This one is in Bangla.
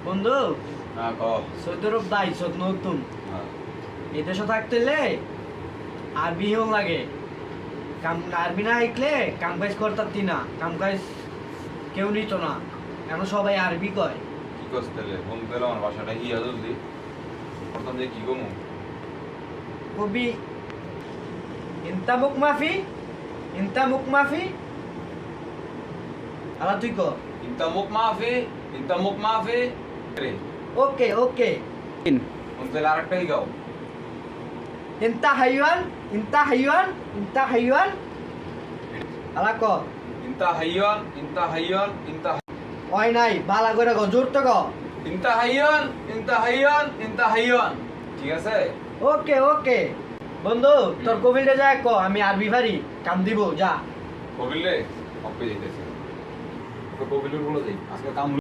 বন্ধু হ্যাঁ ক সৈদরব দাই সত নতুন হ্যাঁ এই দেশে থাকতেলে আরবিও লাগে কাম আরবি না শিখলে কাম কাজ করতারতি না কাম কাজ কেউ নিত না এখন সবাই আরবি কয় কি করছ তাহলে ফোন পেলো আমার বাসাটা হিয়া জলদি প্রথম যে কি কমু কবি ইনতা মুখ মাফি ইনতা মুখ মাফি আলা তুই ক ইনতা মুখ মাফি রে ওকে ওকে ফোন পেলে আরেকটাই গাও ইনতা হাইওয়ান ইনতা হাইওয়ান ইনতা হাইওয়ান আলা ক ইনতা হাইয়ান ওই নাই বালা করে গ জোর তো গ ইনতা হাইয়ান ঠিক আছে ওকে ওকে বন্ধু তোর কবিলটা যায় ক আমি আরবি পারি কাম দিব যা কবিলে অপে যেতেছে তো কবিলের বলে দেই আজকে কাম